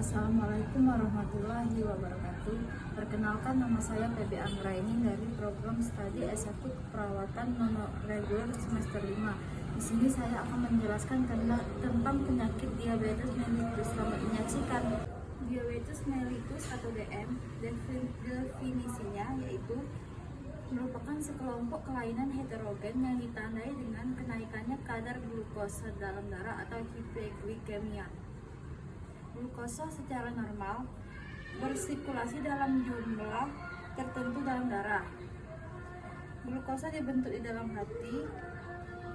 Assalamualaikum warahmatullahi wabarakatuh. Perkenalkan, nama saya Feby Anggraini dari program studi S1 Keperawatan Non-Reguler semester 5. Di sini saya akan menjelaskan tentang penyakit diabetes mellitus. Selamat menyaksikan. Diabetes mellitus atau DM, definisinya yaitu merupakan sekelompok kelainan heterogen yang ditandai dengan kenaikannya kadar glukosa dalam darah atau hiperglikemia. Glukosa secara normal bersirkulasi dalam jumlah tertentu dalam darah. Glukosa dibentuk di dalam hati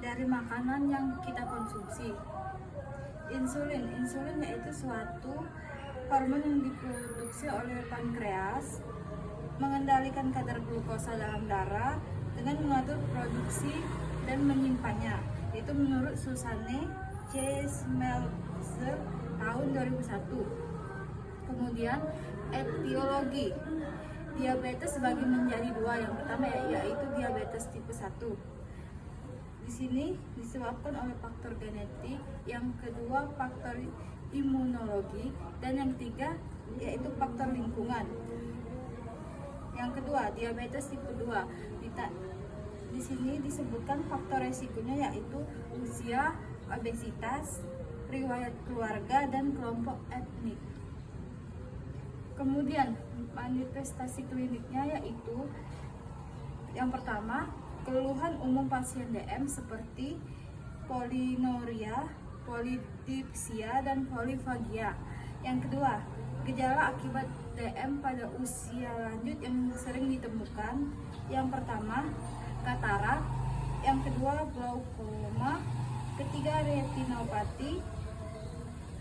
dari makanan yang kita konsumsi. Insulin yaitu suatu hormon yang diproduksi oleh pankreas, mengendalikan kadar glukosa dalam darah dengan mengatur produksi dan menyimpannya. Itu menurut Susanne C. Schmelzer tahun 2001. Kemudian etiologi diabetes dibagi menjadi dua. Yang pertama yaitu diabetes tipe 1. Di sini disebabkan oleh faktor genetik, yang kedua faktor imunologi, dan yang ketiga yaitu faktor lingkungan. Yang kedua, diabetes tipe 2. Di sini disebutkan faktor resikonya yaitu usia, obesitas, riwayat keluarga, dan kelompok etnik. Kemudian manifestasi kliniknya yaitu yang pertama, keluhan umum pasien DM seperti polinuria, polidipsia, dan polifagia. Yang kedua, gejala akibat DM pada usia lanjut yang sering ditemukan. Yang pertama, katarak, yang kedua glaukoma, ketiga retinopati,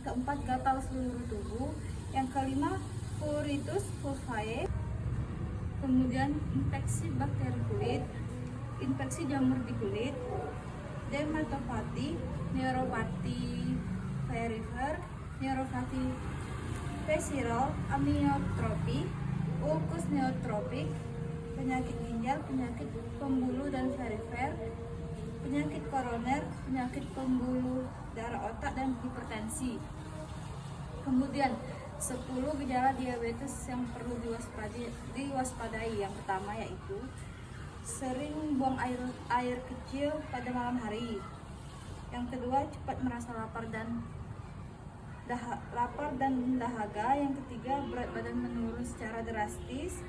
keempat gatal seluruh tubuh, yang kelima pruritus fulvae, kemudian infeksi bakteri kulit, infeksi jamur di kulit, dermatopati, neuropati perifer, neuropati vesiral, amiotropi, ulkus neotropik, penyakit ginjal, penyakit pembuluh dan perifer, penyakit koroner, penyakit pembuluh darah otak, dan hipertensi. Kemudian 10 gejala diabetes yang perlu diwaspadai. Yang pertama yaitu sering buang air kecil pada malam hari. Yang kedua, cepat merasa lapar dan dahaga. Yang ketiga, berat badan menurun secara drastis,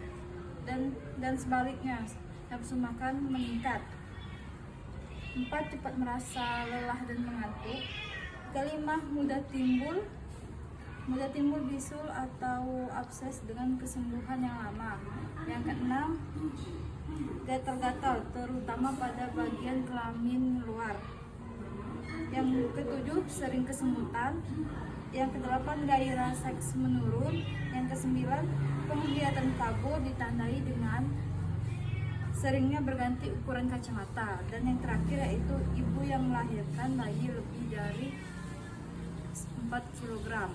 dan sebaliknya, nafsu makan meningkat. 4, cepat merasa lelah dan mengantuk. Kelima, mudah timbul bisul atau abses dengan kesembuhan yang lama. Yang keenam, gatal-gatal terutama pada bagian kelamin luar. Yang ketujuh, sering kesemutan. Yang kedelapan, gairah seks menurun. Yang kesembilan, penglihatan kabur ditandai dengan seringnya berganti ukuran kacamata. Dan yang terakhir yaitu ibu yang melahirkan bayi lebih dari 4 kg.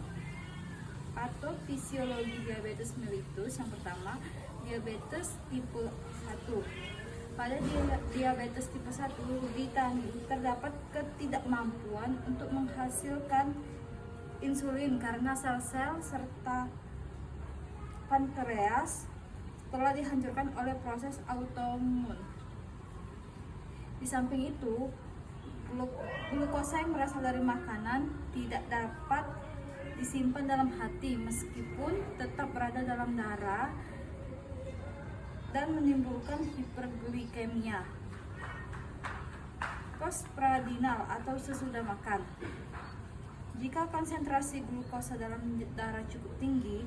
Patofisiologi diabetes mellitus. Yang pertama, diabetes tipe 1. Pada diabetes tipe 1 terdapat ketidakmampuan untuk menghasilkan insulin karena sel-sel serta pankreas telah dihancurkan oleh proses autoimun. Di samping itu, glukosa yang berasal dari makanan tidak dapat disimpan dalam hati meskipun tetap berada dalam darah dan menimbulkan hiperglikemia. Postprandial atau sesudah makan. Jika konsentrasi glukosa dalam darah cukup tinggi,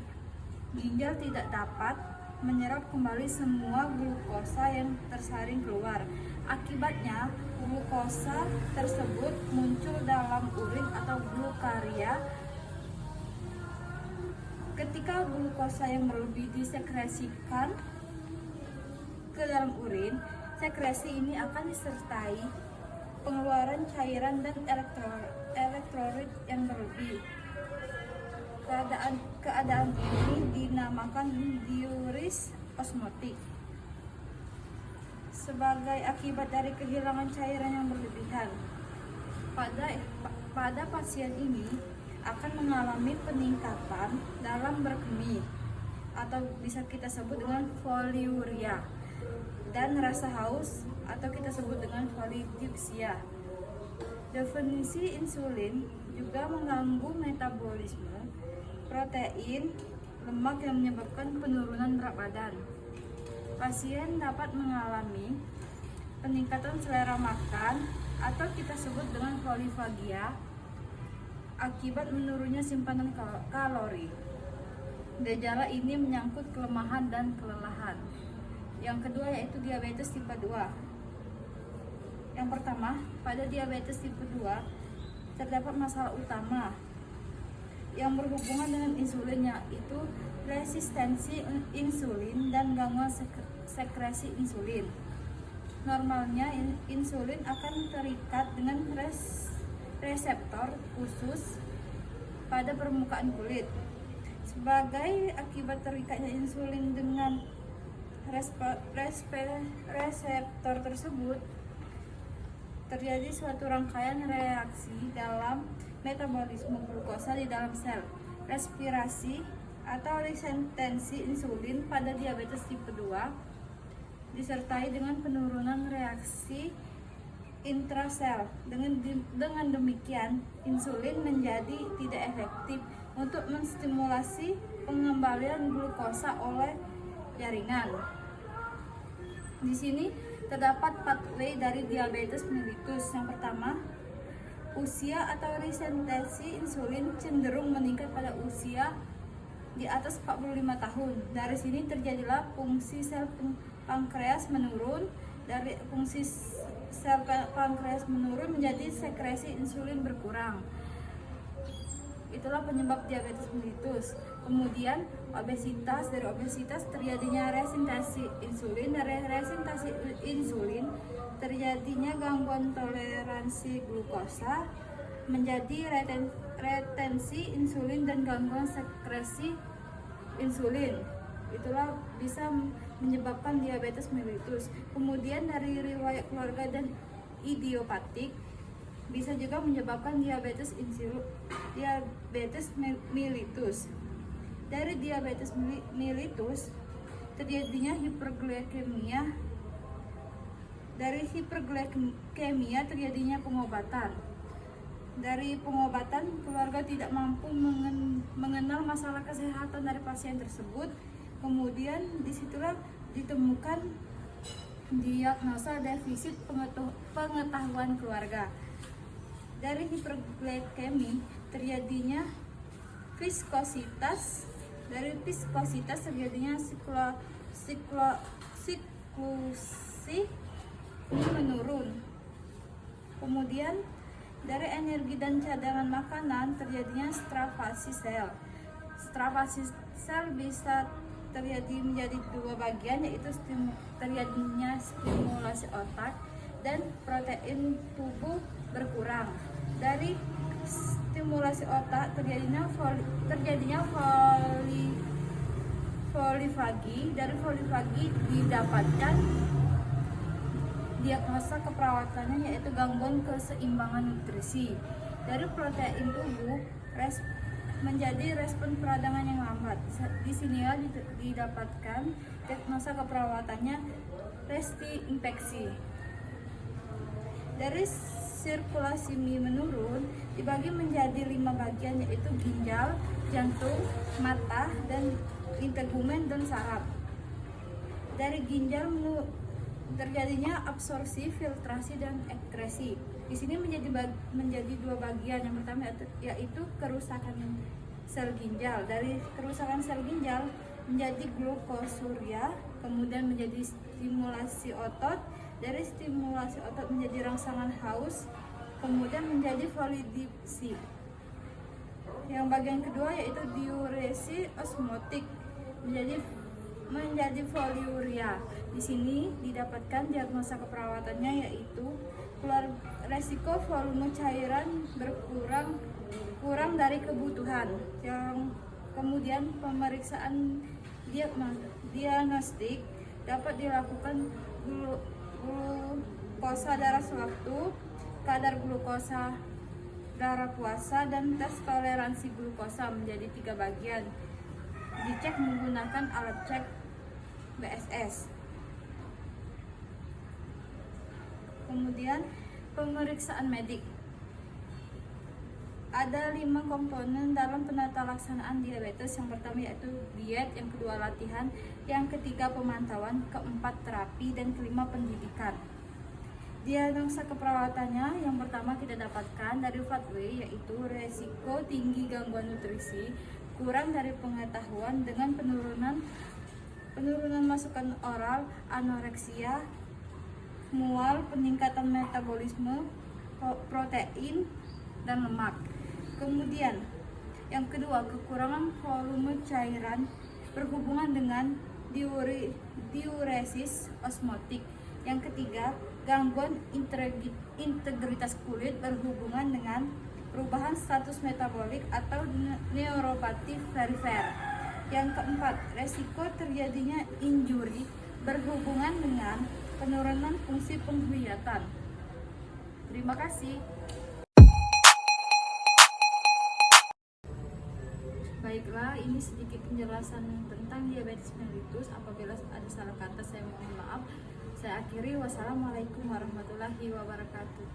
ginjal tidak dapat menyerap kembali semua glukosa yang tersaring keluar. Akibatnya, glukosa tersebut muncul dalam urin atau glukaria. Ketika glukosa yang berlebih disekresikan ke dalam urin, sekresi ini akan disertai pengeluaran cairan dan elektrolit yang berlebih. Keadaan ini dinamakan diuresis osmotik. Sebagai akibat dari kehilangan cairan yang berlebihan, pada pasien ini akan mengalami peningkatan dalam berkemih atau bisa kita sebut dengan poliuria, dan rasa haus atau kita sebut dengan polidipsia. Definisi insulin juga mengganggu metabolisme protein lemak yang menyebabkan penurunan berat badan. Pasien dapat mengalami peningkatan selera makan atau kita sebut dengan polifagia akibat menurunnya simpanan kalori. Gejala ini menyangkut kelemahan dan kelelahan. Yang kedua yaitu diabetes tipe 2. Yang pertama, pada diabetes tipe 2 terdapat masalah utama yang berhubungan dengan insulin, yaitu resistensi insulin dan gangguan sekresi insulin. Normalnya insulin akan terikat dengan reseptor khusus pada permukaan kulit. Sebagai akibat terikatnya insulin dengan reseptor tersebut, terjadi suatu rangkaian reaksi dalam metabolisme glukosa di dalam sel. Respirasi atau resistensi insulin pada diabetes tipe 2 disertai dengan penurunan reaksi intrasel. Dengan demikian, insulin menjadi tidak efektif untuk menstimulasi pengembalian glukosa oleh jaringan. Di sini terdapat pathway dari diabetes mellitus. Yang pertama, usia atau resistensi insulin cenderung meningkat pada usia di atas 45 tahun. Dari sini terjadilah fungsi sel pankreas menurun. Dari fungsi sel pankreas menurun menjadi sekresi insulin berkurang. Itulah penyebab diabetes mellitus. Kemudian obesitas, dari obesitas terjadinya resistensi insulin, dari resistensi insulin terjadinya gangguan toleransi glukosa, menjadi retensi insulin dan gangguan sekresi insulin. Itulah bisa menyebabkan diabetes mellitus. Kemudian dari riwayat keluarga dan idiopatik bisa juga menyebabkan diabetes mellitus. Dari diabetes mellitus terjadinya hiperglikemia. Dari hiperglikemia terjadinya pengobatan. Dari pengobatan, keluarga tidak mampu mengenal masalah kesehatan dari pasien tersebut. Kemudian disitulah ditemukan diagnosa defisit pengetahuan keluarga. Dari hiperglikemi terjadinya viskositas. Dari viskositas terjadinya siklusi menurun. Kemudian dari energi dan cadangan makanan terjadinya strafasi sel. Strafasi sel bisa terjadi menjadi dua bagian, yaitu terjadinya stimulasi otak dan protein tubuh berkurang. Dari stimulasi otak terjadinya polifagi. Dari polifagi didapatkan diagnosa keperawatannya, yaitu gangguan keseimbangan nutrisi. Dari protein tubuh menjadi respon peradangan yang lambat. Di sinilah didapatkan diagnosa keperawatannya resti infeksi. Dari sirkulasi menurun dibagi menjadi 5 bagian, yaitu ginjal, jantung, mata, dan integumen dan saraf. Dari ginjal terjadinya absorpsi, filtrasi, dan ekskresi. Di sini menjadi dua bagian. Yang pertama yaitu kerusakan sel ginjal. Dari kerusakan sel ginjal menjadi glukosuria, kemudian menjadi stimulasi otot. Dari stimulasi otot menjadi rangsangan haus, kemudian menjadi polidipsi. Yang bagian kedua yaitu diuresi osmotik, menjadi poliuria. Di sini didapatkan diagnosa keperawatannya, yaitu resiko volume cairan kurang dari kebutuhan. Yang kemudian pemeriksaan diagnostik dapat dilakukan glukosa darah sewaktu, kadar glukosa darah puasa, dan tes toleransi glukosa menjadi 3 bagian. Dicek menggunakan alat cek BSS. Kemudian pemeriksaan medik. Ada 5 komponen dalam penata laksanaan diabetes. Yang pertama yaitu diet, yang kedua latihan, yang ketiga pemantauan, keempat terapi, dan kelima pendidikan. Diagnosa keperawatannya yang pertama kita dapatkan dari Flatway, yaitu resiko tinggi gangguan nutrisi, kurang dari pengetahuan dengan penurunan masukan oral, anoreksia, mual, peningkatan metabolisme, protein, dan lemak. Kemudian yang kedua, kekurangan volume cairan berhubungan dengan diuresis osmotik. Yang ketiga, gangguan integritas kulit berhubungan dengan perubahan status metabolik atau neuropati perifer. Yang keempat, resiko terjadinya injuri berhubungan dengan penurunan fungsi penglihatan. Terima kasih. Baiklah, ini sedikit penjelasan tentang diabetes mellitus. Apabila ada salah kata, saya mohon maaf. Saya akhiri. Wassalamualaikum warahmatullahi wabarakatuh.